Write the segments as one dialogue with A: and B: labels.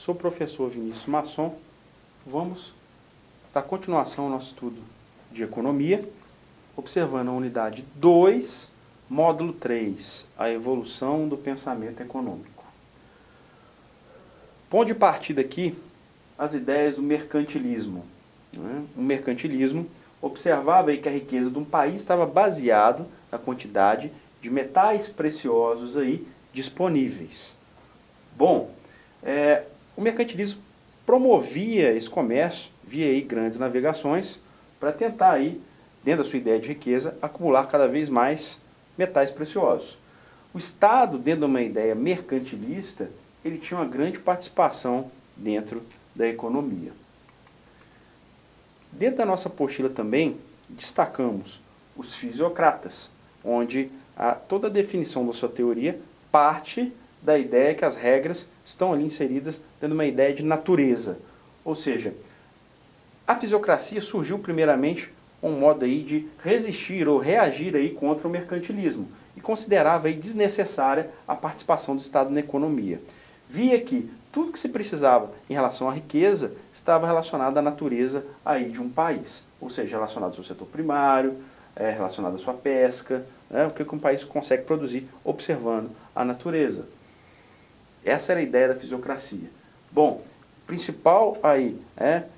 A: Sou o professor Vinícius Masson. Vamos dar continuação ao nosso estudo de economia, observando a unidade 2, módulo 3, a evolução do pensamento econômico. Ponto de partida aqui, as ideias do mercantilismo. O mercantilismo observava aí que a riqueza de um país estava baseado na quantidade de metais preciosos aí disponíveis. Bom, o mercantilismo promovia esse comércio via aí grandes navegações para tentar aí, dentro da sua ideia de riqueza, acumular cada vez mais metais preciosos. O Estado, dentro de uma ideia mercantilista, ele tinha uma grande participação dentro da economia. Dentro da nossa apostila também, destacamos os fisiocratas, onde toda a definição da sua teoria parte da ideia que as regras estão ali inseridas dentro de uma ideia de natureza. Ou seja, a fisiocracia surgiu primeiramente um modo aí de resistir ou reagir aí contra o mercantilismo e considerava aí desnecessária a participação do Estado na economia. Via que tudo que se precisava em relação à riqueza estava relacionado à natureza aí de um país, ou seja, relacionado ao seu setor primário, relacionado à sua pesca, o que um país consegue produzir observando a natureza. Essa era a ideia da fisiocracia. Bom, o principal aí,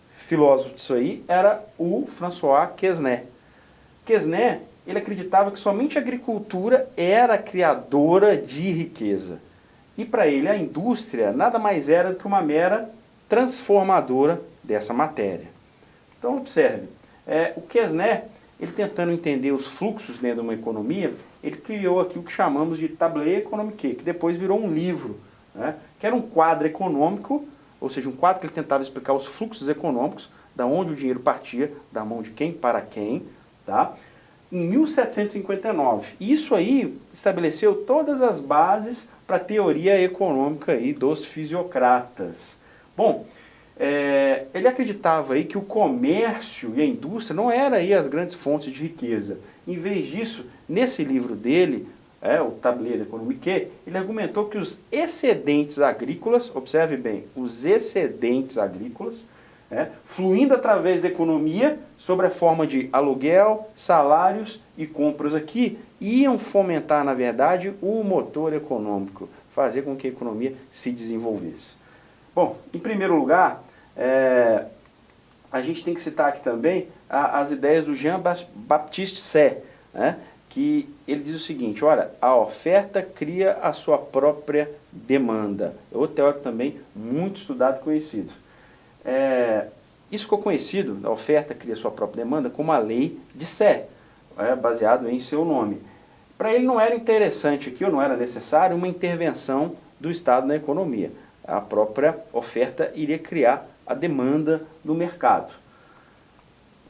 A: filósofo disso aí era o François Quesnay. Quesnay, ele acreditava que somente a agricultura era criadora de riqueza. E para ele a indústria nada mais era do que uma mera transformadora dessa matéria. Então observe, o Quesnay, ele tentando entender os fluxos dentro de uma economia, ele criou aqui o que chamamos de Tableau économique, que depois virou um livro, que era um quadro econômico, ou seja, um quadro que ele tentava explicar os fluxos econômicos, da onde o dinheiro partia, da mão de quem para quem, tá? Em 1759. Isso aí estabeleceu todas as bases para a teoria econômica aí dos fisiocratas. Bom, ele acreditava aí que o comércio e a indústria não eram aí as grandes fontes de riqueza. Em vez disso, nesse livro dele, o Tableau économique, ele argumentou que os excedentes agrícolas, observe bem, os excedentes agrícolas, fluindo através da economia, sob a forma de aluguel, salários e compras aqui, iam fomentar, na verdade, o motor econômico, fazer com que a economia se desenvolvesse. Bom, em primeiro lugar, a gente tem que citar aqui também as ideias do Jean-Baptiste Say, que ele diz o seguinte: olha, a oferta cria a sua própria demanda. É outro teórico também muito estudado e conhecido. Isso ficou conhecido, a oferta cria a sua própria demanda, como a lei de Say, baseado em seu nome. Para ele não era interessante aqui, ou não era necessário, uma intervenção do Estado na economia. A própria oferta iria criar a demanda do mercado.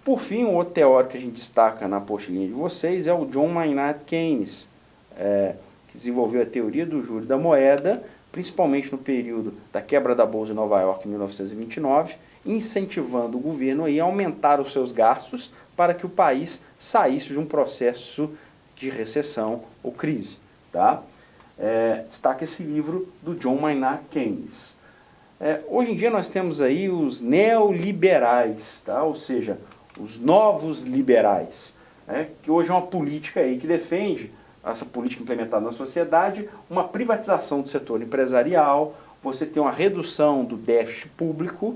A: Por fim, um outro teórico que a gente destaca na apostilinha de vocês é o John Maynard Keynes, que desenvolveu a teoria do juro da moeda, principalmente no período da quebra da Bolsa de Nova York em 1929, incentivando o governo a aumentar os seus gastos para que o país saísse de um processo de recessão ou crise. Tá? Destaca esse livro do John Maynard Keynes. Hoje em dia nós temos aí os neoliberais, tá? Ou seja, os novos liberais, que hoje é uma política aí que defende, essa política implementada na sociedade, uma privatização do setor empresarial, você tem uma redução do déficit público,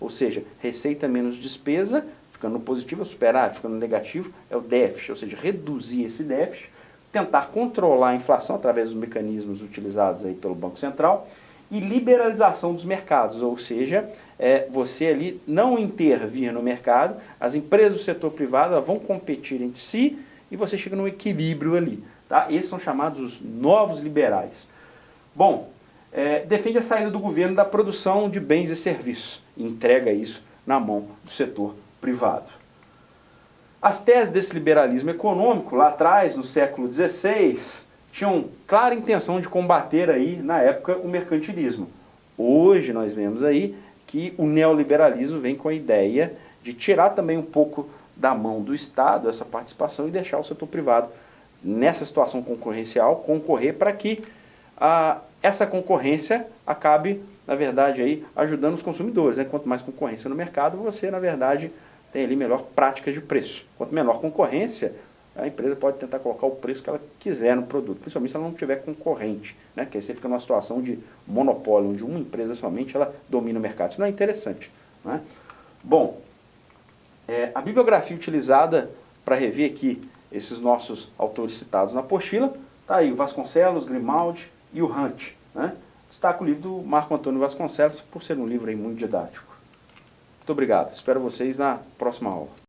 A: ou seja, receita menos despesa, ficando no positivo é o superávit, ficando no negativo é o déficit, ou seja, reduzir esse déficit, tentar controlar a inflação através dos mecanismos utilizados aí pelo Banco Central, e liberalização dos mercados, ou seja, você ali não intervir no mercado, as empresas do setor privado vão competir entre si e você chega num equilíbrio ali. Tá? Esses são chamados os novos liberais. Bom, defende a saída do governo da produção de bens e serviços e entrega isso na mão do setor privado. As teses desse liberalismo econômico, lá atrás, no século XVI, tinham clara intenção de combater aí, na época, o mercantilismo. Hoje nós vemos aí que o neoliberalismo vem com a ideia de tirar também um pouco da mão do Estado essa participação e deixar o setor privado nessa situação concorrencial concorrer para que essa concorrência acabe na verdade, aí, ajudando os consumidores, né? Quanto mais concorrência no mercado, você, na verdade, tem ali melhor prática de preço. Quanto menor concorrência, a empresa pode tentar colocar o preço que ela quiser no produto, principalmente se ela não tiver concorrente, né? Que aí você fica numa situação de monopólio, onde uma empresa somente ela domina o mercado. Isso não é interessante, né? Bom, a bibliografia utilizada para rever aqui esses nossos autores citados na apostila, está aí o Vasconcelos, Grimaldi e o Hunt, né? Destaco o livro do Marco Antônio Vasconcelos por ser um livro aí muito didático. Muito obrigado, espero vocês na próxima aula.